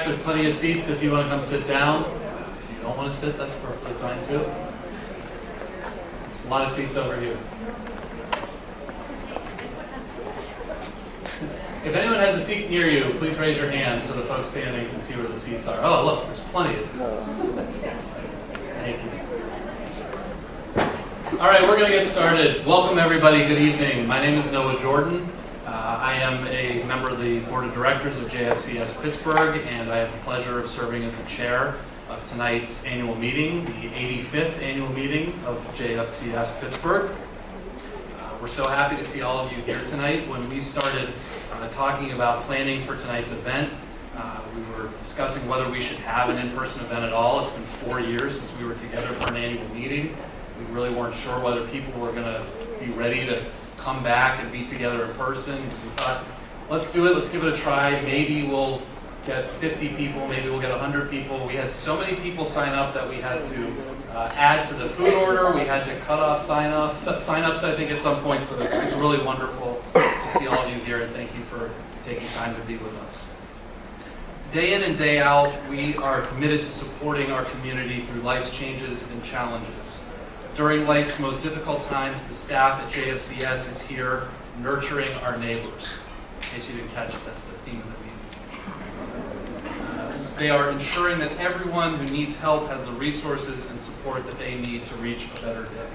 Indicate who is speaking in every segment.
Speaker 1: There's plenty of seats if you want to come sit down. If you don't want to sit, that's perfectly fine too. There's a lot of seats over here. If anyone has a seat near you, please raise your hand so the folks standing can see where the seats are. Oh, look, there's plenty of seats. Thank you. All right, we're going to get started. Welcome, everybody. Good evening. My name is Noah Jordan. I am a member of the Board of Directors of JFCS Pittsburgh, and I have the pleasure of serving as the chair of tonight's annual meeting, the 85th annual meeting of JFCS Pittsburgh. We're so happy to see all of you here tonight. When we started talking about planning for tonight's event, we were discussing whether we should have an in-person event at all. It's been 4 years since we were together for an annual meeting. We really weren't sure whether people were going to be ready to come back and be together in person. We thought, let's do it, let's give it a try. Maybe we'll get 50 people, maybe we'll get 100 people. We had so many people sign up that we had to add to the food order. We had to cut off sign-ups, I think, at some point. So it's really wonderful to see all of you here, and thank you for taking time to be with us. Day in and day out, we are committed to supporting our community through life's changes and challenges. During life's most difficult times, the staff at JFCS is here nurturing our neighbors. In case you didn't catch it, that's the theme of the meeting. They are ensuring that everyone who needs help has the resources and support that they need to reach a better day.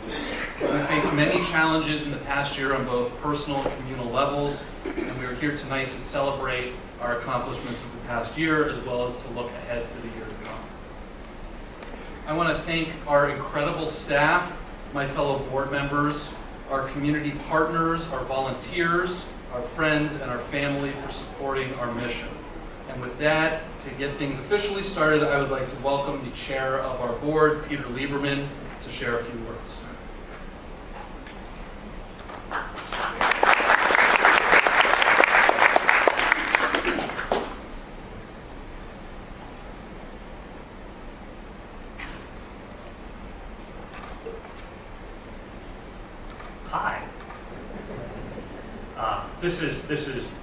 Speaker 1: We faced many challenges in the past year on both personal and communal levels, and we are here tonight to celebrate our accomplishments of the past year, as well as to look ahead to the year to come. I want to thank our incredible staff, my fellow board members, our community partners, our volunteers, our friends, and our family for supporting our mission. And with that, to get things officially started, I would like to welcome the chair of our board, Peter Lieberman, to share a few words.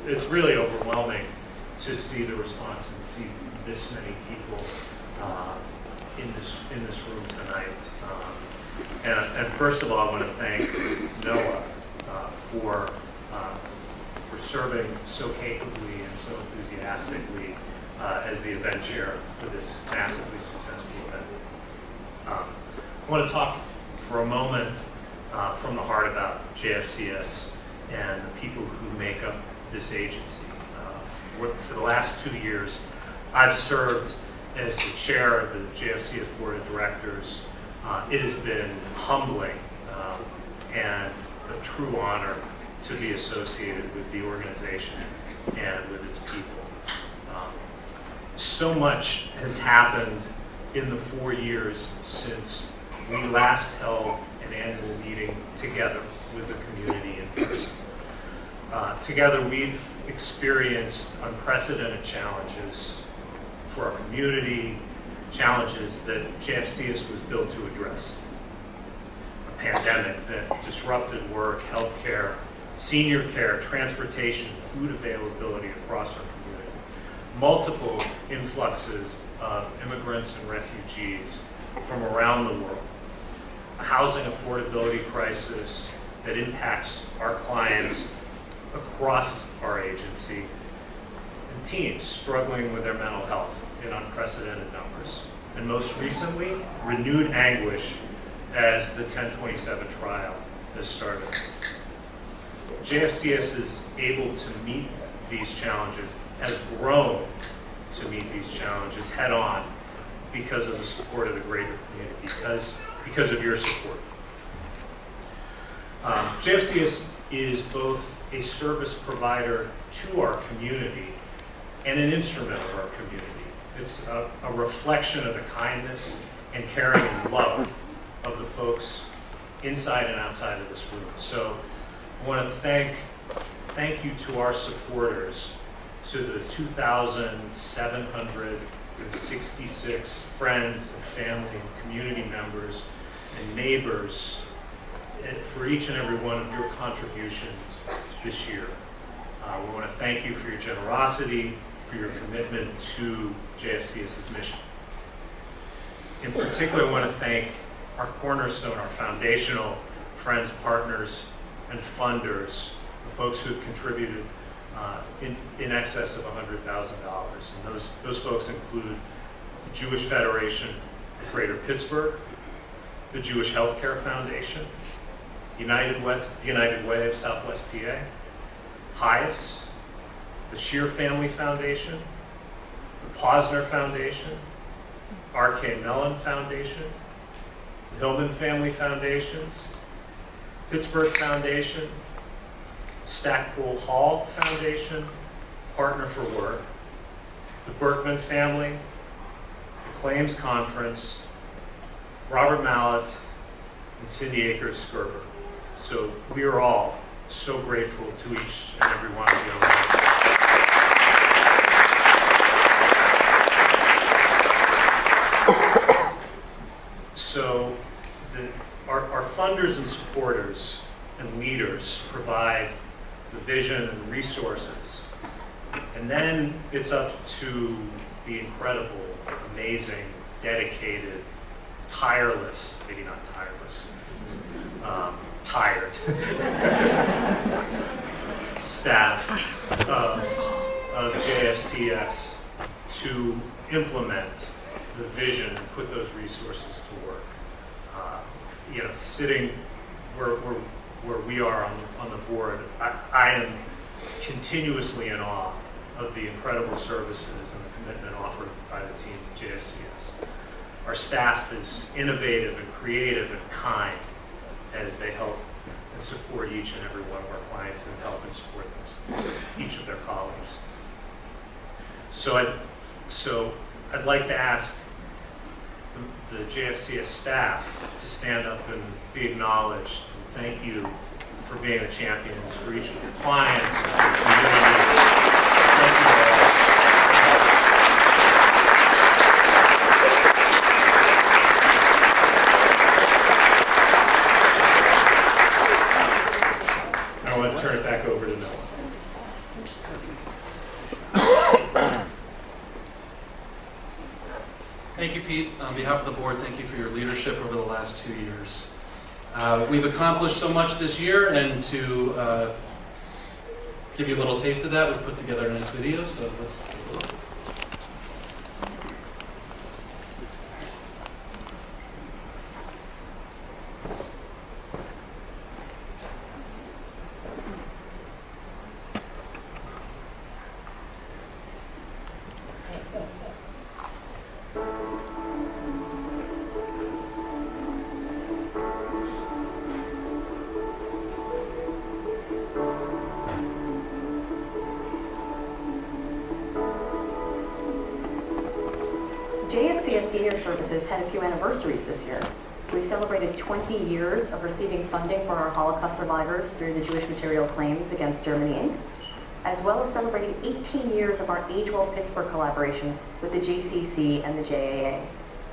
Speaker 2: It's really overwhelming to see the response and see this many people in this room tonight. And first of all, I want to thank Noah for serving so capably and so enthusiastically as the event chair for this massively successful event. I want to talk for a moment from the heart about JFCS and the people who make up this agency. For the last 2 years, I've served as the chair of the JFCS Board of Directors. It has been humbling and a true honor to be associated with the organization and with its people. So much has happened in the 4 years since we last held an annual meeting together with the community in person. Together, we've experienced unprecedented challenges for our community, challenges that JFCS was built to address. A pandemic that disrupted work, healthcare, senior care, transportation, food availability across our community. Multiple influxes of immigrants and refugees from around the world. A housing affordability crisis that impacts our clients across our agency, and teens struggling with their mental health in unprecedented numbers. And most recently, renewed anguish as the 1027 trial has started. JFCS is able to meet these challenges, has grown to meet these challenges head on because of the support of the greater community, because of your support. JFCS is both a service provider to our community and an instrument of our community. It's a reflection of the kindness and caring and love of the folks inside and outside of this room. So I want to thank you to our supporters, to the 2,766 friends and family and community members and neighbors for each and every one of your contributions this year. We want to thank you for your generosity, for your commitment to JFCS's mission. In particular, I want to thank our cornerstone, our foundational friends, partners, and funders, the folks who have contributed in excess of $100,000. And those folks include the Jewish Federation of Greater Pittsburgh, the Jewish Healthcare Foundation, United Way of Southwest PA, HIAS, the Shear Family Foundation, the Posner Foundation, R.K. Mellon Foundation, the Hillman Family Foundations, Pittsburgh Foundation, Stackpole Hall Foundation, Partner for Work, the Berkman Family, the Claims Conference, Robert Mallet, and Cindy Akers Gerber. So we are all so grateful to each and every one of you. So our funders and supporters and leaders provide the vision and resources. And then it's up to the incredible, amazing, dedicated, tireless, maybe not tireless, tired staff of JFCS to implement the vision and put those resources to work. Sitting where we are on the board, I am continuously in awe of the incredible services and the commitment offered by the team at JFCS. Our staff is innovative and creative and kind as they help and support each and every one of our clients and help and support each of their colleagues. So I'd like to ask the JFCS staff to stand up and be acknowledged. Thank you for being the champions for each of your clients and for your community. Thank you all. I want to turn it back over to Noah.
Speaker 1: Thank you, Pete. On behalf of the board, thank you for your leadership over the last 2 years. We've accomplished so much this year, and to give you a little taste of that, we've put together a nice video, so let's take a look.
Speaker 3: JFCS Senior Services had a few anniversaries this year. We celebrated 20 years of receiving funding for our Holocaust survivors through the Jewish Material Claims Against Germany, Inc., as well as celebrating 18 years of our Age Well Pittsburgh collaboration with the JCC and the JAA.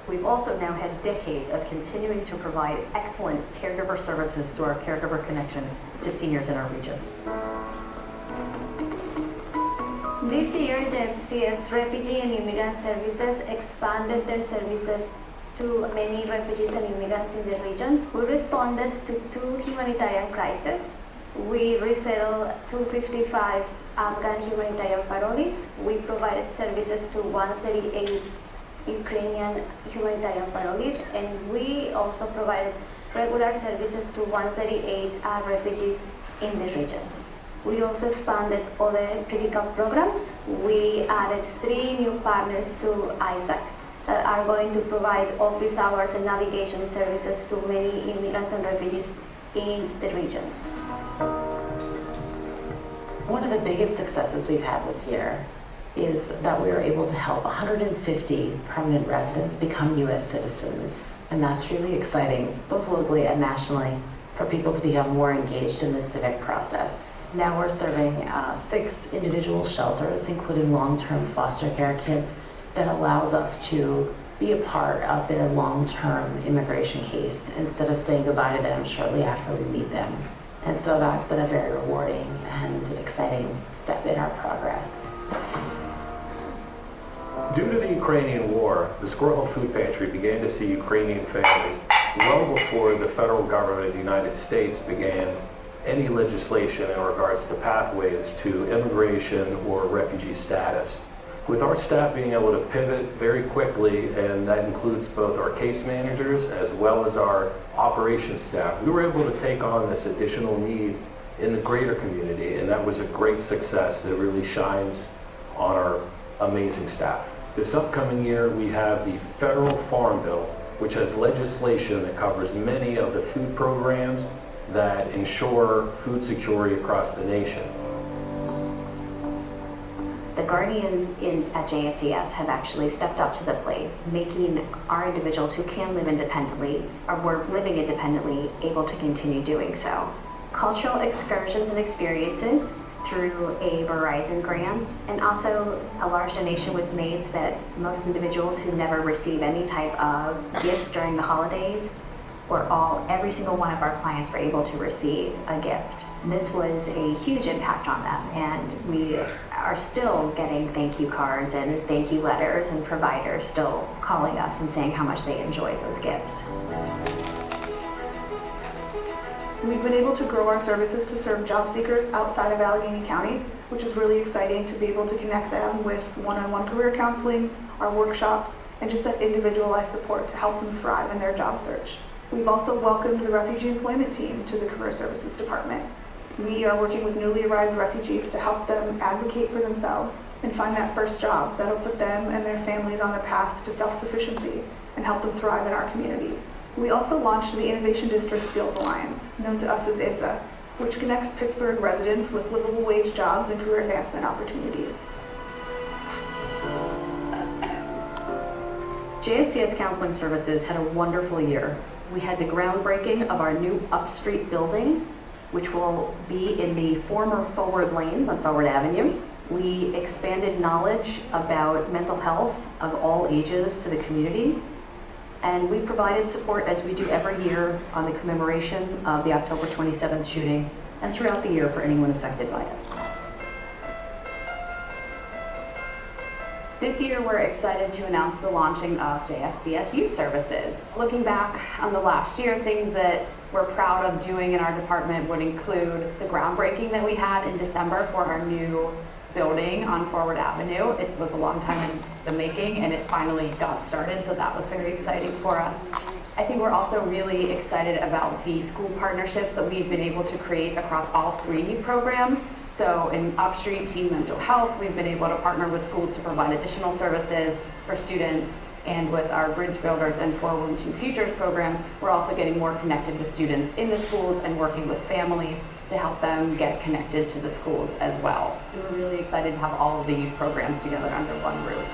Speaker 3: We've also now had decades of continuing to provide excellent caregiver services through our Caregiver Connection to seniors in our region.
Speaker 4: This year, JFCS Refugee and Immigrant Services expanded their services to many refugees and immigrants in the region. We responded to 2 humanitarian crises. We resettled 255 Afghan humanitarian parolees. We provided services to 138 Ukrainian humanitarian parolees, and we also provided regular services to 138 refugees in the region. We also expanded other critical programs. We added 3 new partners to ISAC that are going to provide office hours and navigation services to many immigrants and refugees in the region.
Speaker 3: One of the biggest successes we've had this year is that we were able to help 150 permanent residents become U.S. citizens. And that's really exciting, both locally and nationally, for people to become more engaged in the civic process. Now we're serving 6 individual shelters, including long-term foster care kids, that allows us to be a part of their long-term immigration case instead of saying goodbye to them shortly after we meet them. And so that's been a very rewarding and exciting step in our progress.
Speaker 5: Due to the Ukrainian war, the Squirrel Hill Food Pantry began to see Ukrainian families well before the federal government of the United States began any legislation in regards to pathways to immigration or refugee status. With our staff being able to pivot very quickly, and that includes both our case managers as well as our operations staff, we were able to take on this additional need in the greater community, and that was a great success that really shines on our amazing staff. This upcoming year, we have the Federal Farm Bill, which has legislation that covers many of the food programs that ensure food security across the nation.
Speaker 6: The guardians at JFCS have actually stepped up to the plate, making our individuals who can live independently or were living independently able to continue doing so. Cultural excursions and experiences through a Verizon grant, and also a large donation was made so that most individuals who never receive any type of gifts during the holidays, every single one of our clients were able to receive a gift. This was a huge impact on them, and we are still getting thank you cards and thank you letters, and providers still calling us and saying how much they enjoyed those gifts.
Speaker 7: We've been able to grow our services to serve job seekers outside of Allegheny County, which is really exciting to be able to connect them with one-on-one career counseling, our workshops, and just that individualized support to help them thrive in their job search. We've also welcomed the Refugee Employment Team to the Career Services Department. We are working with newly arrived refugees to help them advocate for themselves and find that first job that'll put them and their families on the path to self-sufficiency and help them thrive in our community. We also launched the Innovation District Skills Alliance, known to us as IDSA, which connects Pittsburgh residents with livable wage jobs and career advancement opportunities.
Speaker 3: JFCS Counseling Services had a wonderful year. We had the groundbreaking of our new Upstreet building, which will be in the former Forward Lanes on Forward Avenue. We expanded knowledge about mental health of all ages to the community. And we provided support, as we do every year, on the commemoration of the October 27th shooting and throughout the year for anyone affected by it.
Speaker 8: This year, we're excited to announce the launching of JFCS Youth Services. Looking back on the last year, things that we're proud of doing in our department would include the groundbreaking that we had in December for our new building on Forward Avenue. It was a long time in the making, and it finally got started, so that was very exciting for us. I think we're also really excited about the school partnerships that we've been able to create across all three programs. So in Upstreet Teen Mental Health, we've been able to partner with schools to provide additional services for students, and with our Bridge Builders and Forward to Futures programs, we're also getting more connected with students in the schools and working with families to help them get connected to the schools as well. And we're really excited to have all of the youth programs together under one roof.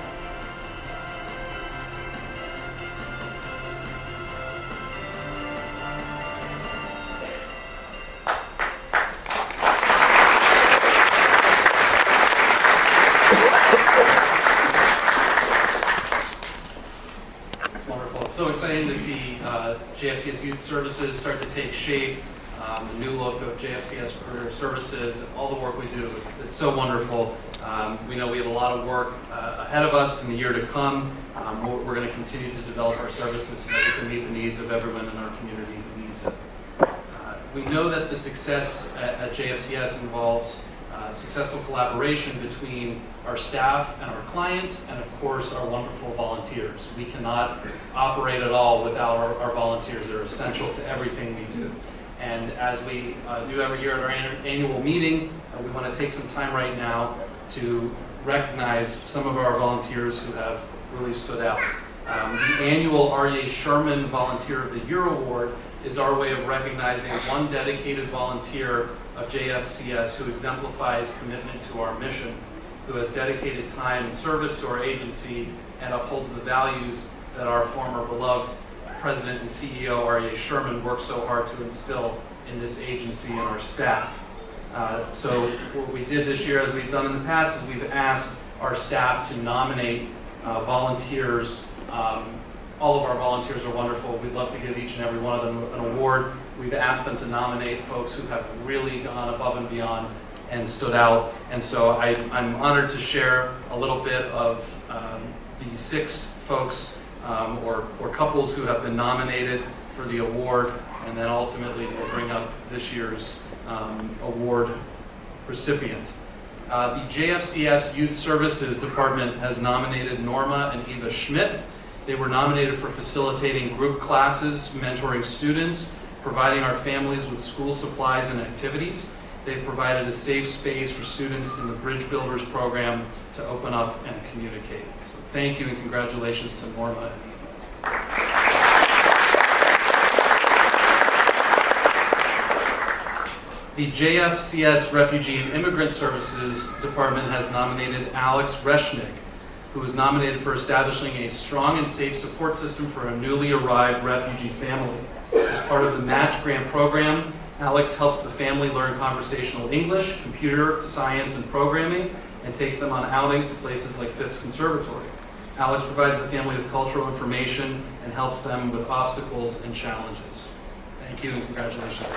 Speaker 1: So exciting to see JFCS Youth Services start to take shape, the new look of JFCS Career Services, all the work we do. It's so wonderful. We know we have a lot of work ahead of us in the year to come. We're going to continue to develop our services so that we can meet the needs of everyone in our community who needs it. We know that the success at JFCS involves successful collaboration between our staff and our clients, and of course our wonderful volunteers. We cannot operate at all without our volunteers. They're essential to everything we do. And as we do every year at our annual meeting, we want to take some time right now to recognize some of our volunteers who have really stood out. The annual R.A. Sherman Volunteer of the Year Award is our way of recognizing one dedicated volunteer of JFCS who exemplifies commitment to our mission, who has dedicated time and service to our agency and upholds the values that our former beloved President and CEO R.A. Sherman worked so hard to instill in this agency and our staff. So what we did this year, as we've done in the past, is we've asked our staff to nominate volunteers. All of our volunteers are wonderful. We'd love to give each and every one of them an award. We've asked them to nominate folks who have really gone above and beyond and stood out. And so I'm honored to share a little bit of the 6 folks or couples who have been nominated for the award, and then ultimately we'll bring up this year's award recipient. The JFCS Youth Services Department has nominated Norma and Eva Schmidt. They were nominated for facilitating group classes, mentoring students, providing our families with school supplies and activities. They've provided a safe space for students in the Bridge Builders program to open up and communicate. So thank you and congratulations to Norma and Eva. The JFCS Refugee and Immigrant Services Department has nominated Alex Reshnick, who was nominated for establishing a strong and safe support system for a newly arrived refugee family. As part of the Match Grant program, Alex helps the family learn conversational English, computer, science, and programming, and takes them on outings to places like Phipps Conservatory. Alex provides the family with cultural information and helps them with obstacles and challenges. Thank you and congratulations.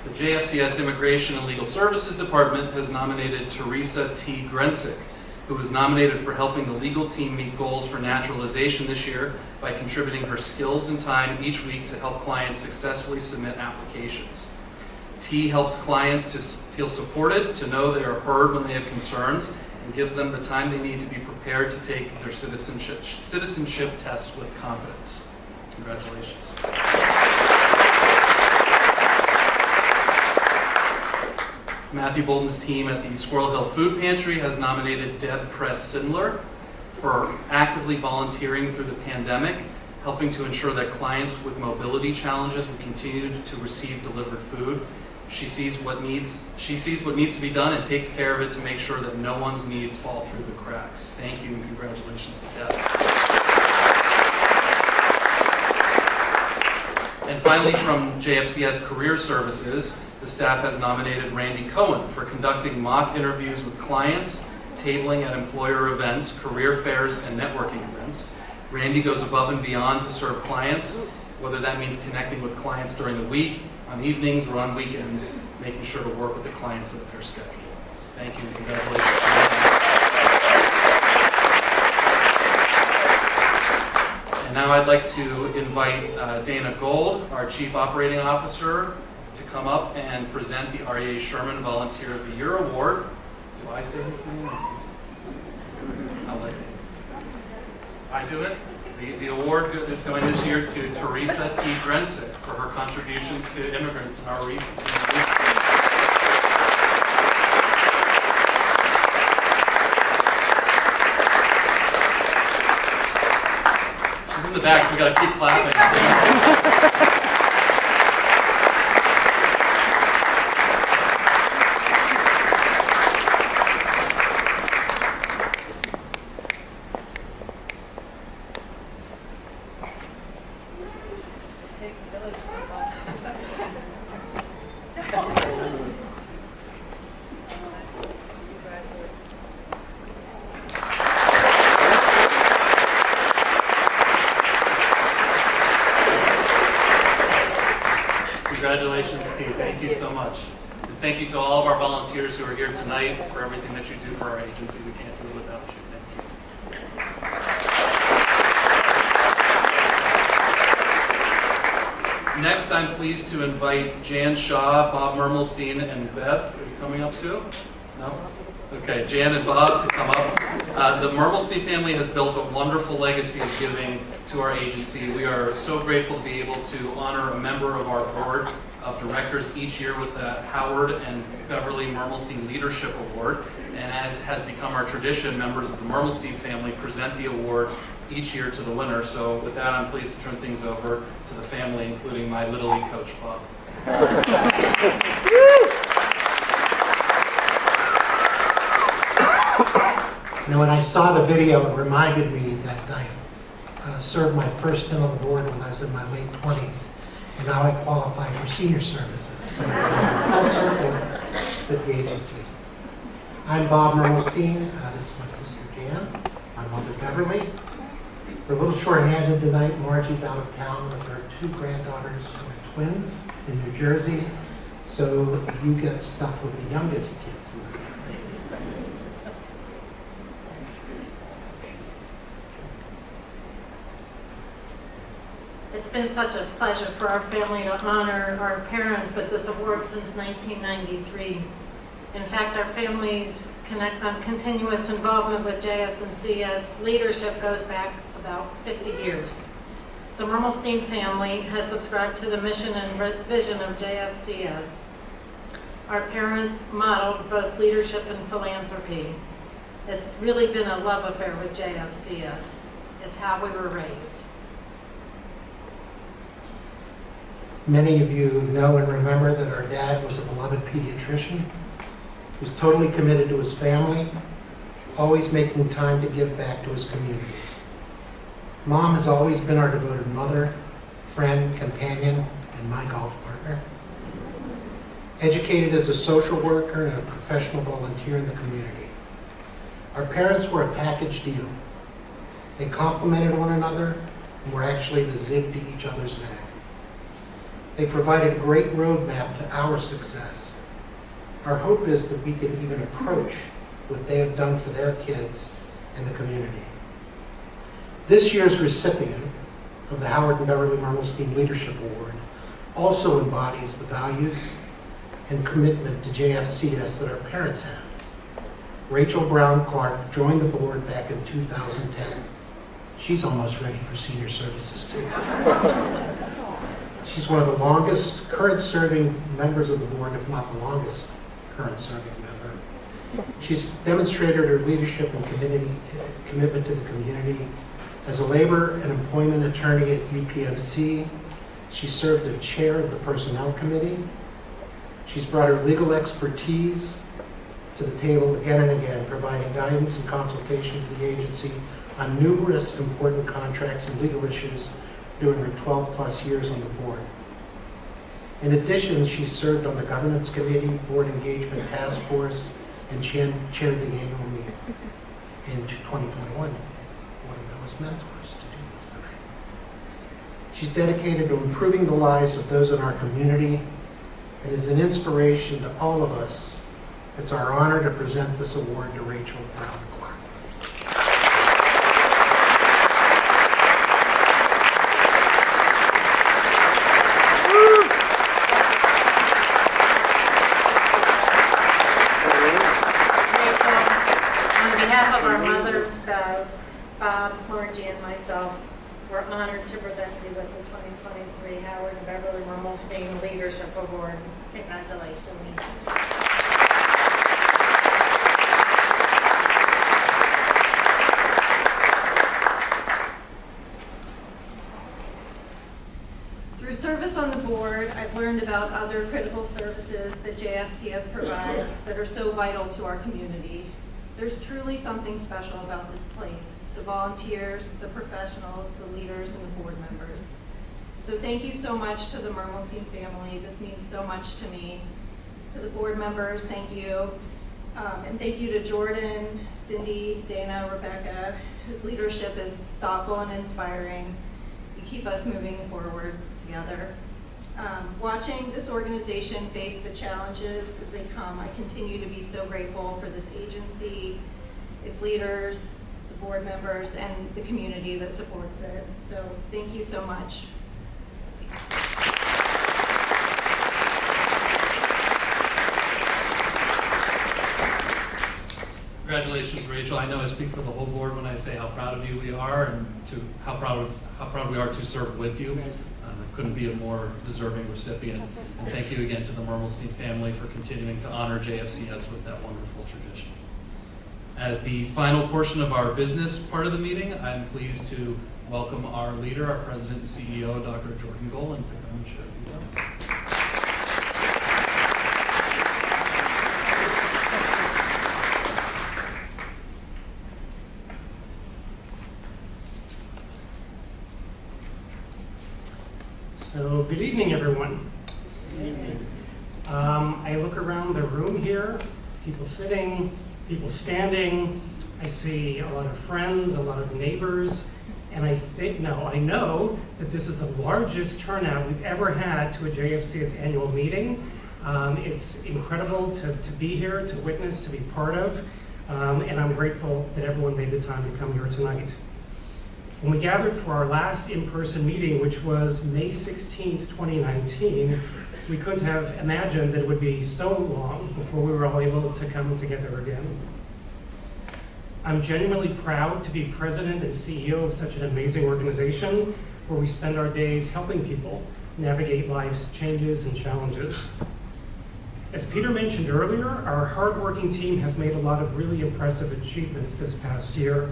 Speaker 1: The JFCS Immigration and Legal Services Department has nominated Teresa T. Grensick, who was nominated for helping the legal team meet goals for naturalization this year by contributing her skills and time each week to help clients successfully submit applications. T helps clients to feel supported, to know they are heard when they have concerns, and gives them the time they need to be prepared to take their citizenship tests with confidence. Congratulations. Matthew Bolton's team at the Squirrel Hill Food Pantry has nominated Deb Press-Sindler for actively volunteering through the pandemic, helping to ensure that clients with mobility challenges will continue to receive delivered food. She sees what needs to be done and takes care of it to make sure that no one's needs fall through the cracks. Thank you and congratulations to Deb. And finally, from JFCS Career Services, the staff has nominated Randy Cohen for conducting mock interviews with clients, tabling at employer events, career fairs, and networking events. Randy goes above and beyond to serve clients, whether that means connecting with clients during the week, on evenings, or on weekends, making sure to work with the clients at their schedule. So thank you and congratulations. And now I'd like to invite Dana Gold, our Chief Operating Officer, to come up and present the R.E.A. Sherman Volunteer of the Year Award. Do I say his name? I'll let you. I do it? The award is going this year to Teresa T. Grensick for her contributions to immigrants in our region. She's in the back, so we got to keep clapping. Congratulations to you. Thank you so much. And thank you to all of our volunteers who are here tonight for everything that you do for our agency. We can't do it without you. Thank you. Next, I'm pleased to invite Jan Shaw, Bob Mermelstein, and Bev. Are you coming up too? No? Okay, Jan and Bob to come up. The Mermelstein family has built a wonderful legacy of giving to our agency. We are so grateful to be able to honor a member of our board of directors each year with the Howard and Beverly Mermelstein Leadership Award. And as has become our tradition, members of the Mermelstein family present the award each year to the winner. So with that, I'm pleased to turn things over to the family, including my Little League coach, Bob.
Speaker 9: Now, when I saw the video, it reminded me that I served my first stint on the board when I was in my late 20s, and now I qualify for senior services. So full circle with the agency. I'm Bob Mermelstein. This is my sister Jan, my mother Beverly. We're a little short-handed tonight. Margie's out of town with her 2 granddaughters who are twins in New Jersey, so you get stuck with the youngest kids in the family.
Speaker 10: It's been such a pleasure for our family to honor our parents with this award since 1993. In fact, our family's continuous involvement with JFCS leadership goes back about 50 years. The Mermelstein family has subscribed to the mission and vision of JFCS. Our parents modeled both leadership and philanthropy. It's really been a love affair with JFCS. It's how we were raised.
Speaker 9: Many of you know and remember that our dad was a beloved pediatrician. He was totally committed to his family, always making time to give back to his community. Mom has always been our devoted mother, friend, companion, and my golf partner. Educated as a social worker and a professional volunteer in the community. Our parents were a package deal. They complemented one another and were actually the zig to each other's zag. They provided a great roadmap to our success. Our hope is that we can even approach what they have done for their kids and the community. This year's recipient of the Howard and Beverly Mermelstein Leadership Award also embodies the values and commitment to JFCS that our parents have. Rachel Brown Clark joined the board back in 2010. She's almost ready for senior services too. She's one of the longest current serving members of the board, if not the longest current serving member. She's demonstrated her leadership and commitment to the community. As a labor and employment attorney at UPMC, she served as chair of the Personnel Committee. She's brought her legal expertise to the table again and again, providing guidance and consultation to the agency on numerous important contracts and legal issues during her 12-plus years on the board. In addition, she served on the Governance Committee, Board Engagement Task Force, and chaired the annual meeting in 2021. One of Noah's mentors to do this tonight. She's dedicated to improving the lives of those in our community and is an inspiration to all of us. It's our honor to present this award to Rachel Brown Clark.
Speaker 10: Of our mother, Bev, Bob, Margie, and myself, we're honored to present you with the 2023 Howard and Beverly Mermelstein Leadership Award. Congratulations. Through service on the board, I've learned about other critical services that JFCS provides that are so vital to our community. There's truly something special about this place, the volunteers, the professionals, the leaders, and the board members. So thank you so much to the Mermelstein family. This means so much to me. To the board members, thank you. And thank you to Jordan, Cindy, Dana, Rebecca, whose leadership is thoughtful and inspiring. You keep us moving forward together. Watching this organization face the challenges as they come, I continue to be so grateful for this agency, its leaders, the board members, and the community that supports it. So thank you so much.
Speaker 1: Congratulations, Rachel. I know I speak for the whole board when I say how proud of you we are, and to how proud we are to serve with you. Couldn't be a more deserving recipient. And thank you again to the Mermelstein family for continuing to honor JFCS with that wonderful tradition. As the final portion of our business part of the meeting, I'm pleased to welcome our leader, our president and CEO, Dr. Jordan Golan, to come and share a few thoughts.
Speaker 11: So, good evening, everyone. Good evening. I look around the room here, people sitting, people standing. I see a lot of friends, a lot of neighbors, and I know that this is the largest turnout we've ever had to a JFCS annual meeting. It's incredible to be here, to witness, to be part of, and I'm grateful that everyone made the time to come here tonight. When we gathered for our last in-person meeting, which was May 16th, 2019, we couldn't have imagined that it would be so long before we were all able to come together again. I'm genuinely proud to be president and CEO of such an amazing organization where we spend our days helping people navigate life's changes and challenges. As Peter mentioned earlier, our hardworking team has made a lot of really impressive achievements this past year.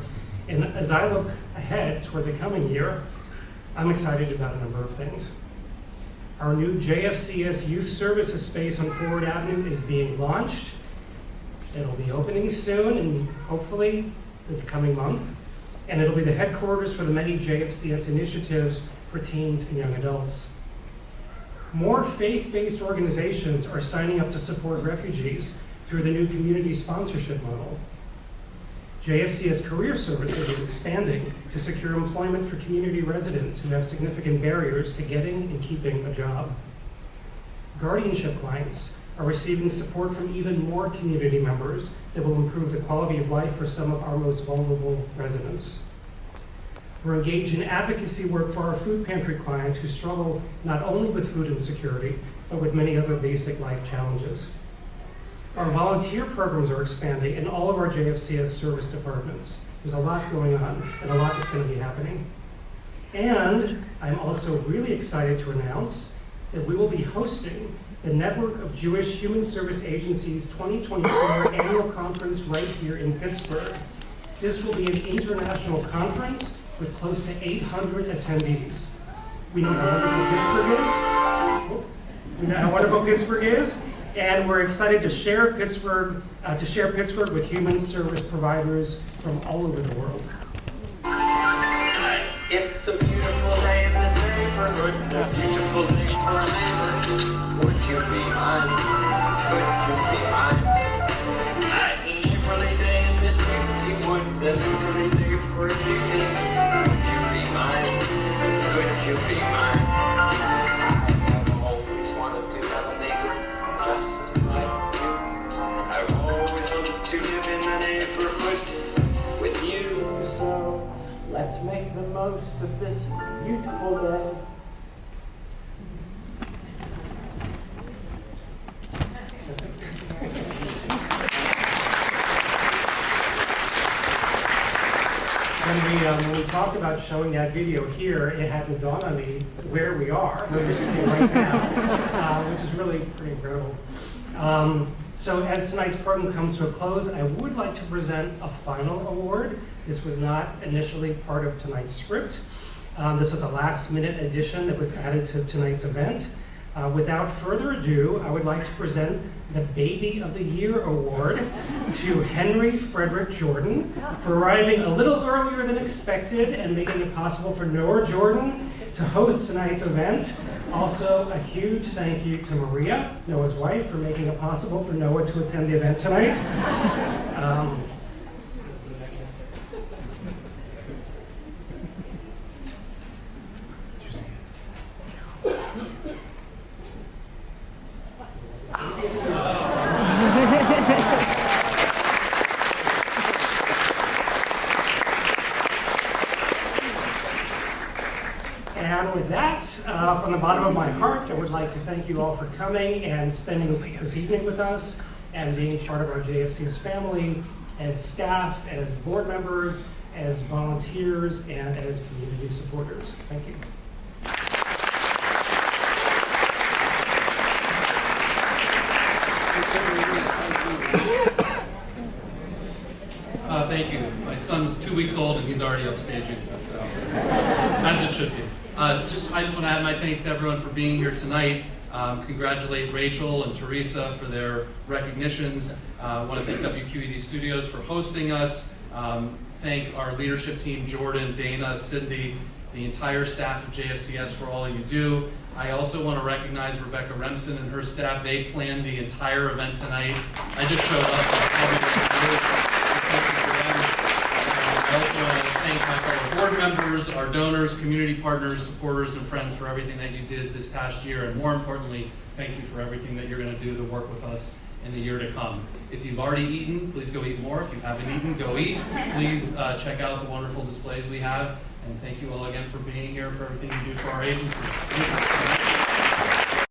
Speaker 11: And as I look ahead toward the coming year, I'm excited about a number of things. Our new JFCS Youth Services space on Forward Avenue is being launched. It'll be opening soon, and hopefully the coming month. And it'll be the headquarters for the many JFCS initiatives for teens and young adults. More faith-based organizations are signing up to support refugees through the new community sponsorship model. JFCS Career Services is expanding to secure employment for community residents who have significant barriers to getting and keeping a job. Guardianship clients are receiving support from even more community members that will improve the quality of life for some of our most vulnerable residents. We're engaged in advocacy work for our food pantry clients who struggle not only with food insecurity, but with many other basic life challenges. Our volunteer programs are expanding in all of our JFCS service departments. There's a lot going on and a lot that's going to be happening. And I'm also really excited to announce that we will be hosting the Network of Jewish Human Service Agencies 2024 annual conference right here in Pittsburgh. This will be an international conference with close to 800 attendees. We know how wonderful Pittsburgh is. We know how wonderful Pittsburgh is, and we're excited to share Pittsburgh with human service providers from all over the world.
Speaker 12: It's a beautiful day in this neighborhood, a beautiful day for a neighbor. Would you be mine? Could you be mine? It's a neighborly day in this beauty wood, a neighborly day for a beauty. Would you be mine? Could you be mine? I've always wanted to have a neighbor just like you. I've always wanted to live in the neighborhood with you. So let's make the most of this beautiful day.
Speaker 11: When we talked about showing that video here, it hadn't dawned on me where we are. We're just sitting right now, which is really pretty incredible. So as tonight's program comes to a close, I would like to present a final award. This was not initially part of tonight's script. This was a last-minute addition that was added to tonight's event. Without further ado, I would like to present the Baby of the Year Award to Henry Frederick Jordan for arriving a little earlier than expected and making it possible for Noah Jordan to host tonight's event. Also, a huge thank you to Maria, Noah's wife, for making it possible for Noah to attend the event tonight. And with that, from the bottom of my heart, I would like to thank you all for coming and spending this evening with us and being part of our JFCS family as staff, as board members, as volunteers, and as community supporters. Thank you.
Speaker 1: Thank you. My son's 2 weeks old and he's already upstaging us, so as it should be. I just want to add my thanks to everyone for being here tonight. Congratulate Rachel and Teresa for their recognitions. I want to thank WQED Studios for hosting us. Thank our leadership team, Jordan, Dana, Cindy, the entire staff of JFCS for all you do. I also want to recognize Rebecca Remsen and her staff. They planned the entire event tonight. I just showed up. I also want to thank my fellow board members, our donors, community partners, supporters, and friends for everything that you did this past year. And more importantly, thank you for everything that you're going to do to work with us in the year to come. If you've already eaten, please go eat more. If you haven't eaten, go eat. Please check out the wonderful displays we have. And thank you all again for being here, for everything you do for our agency. Thank you.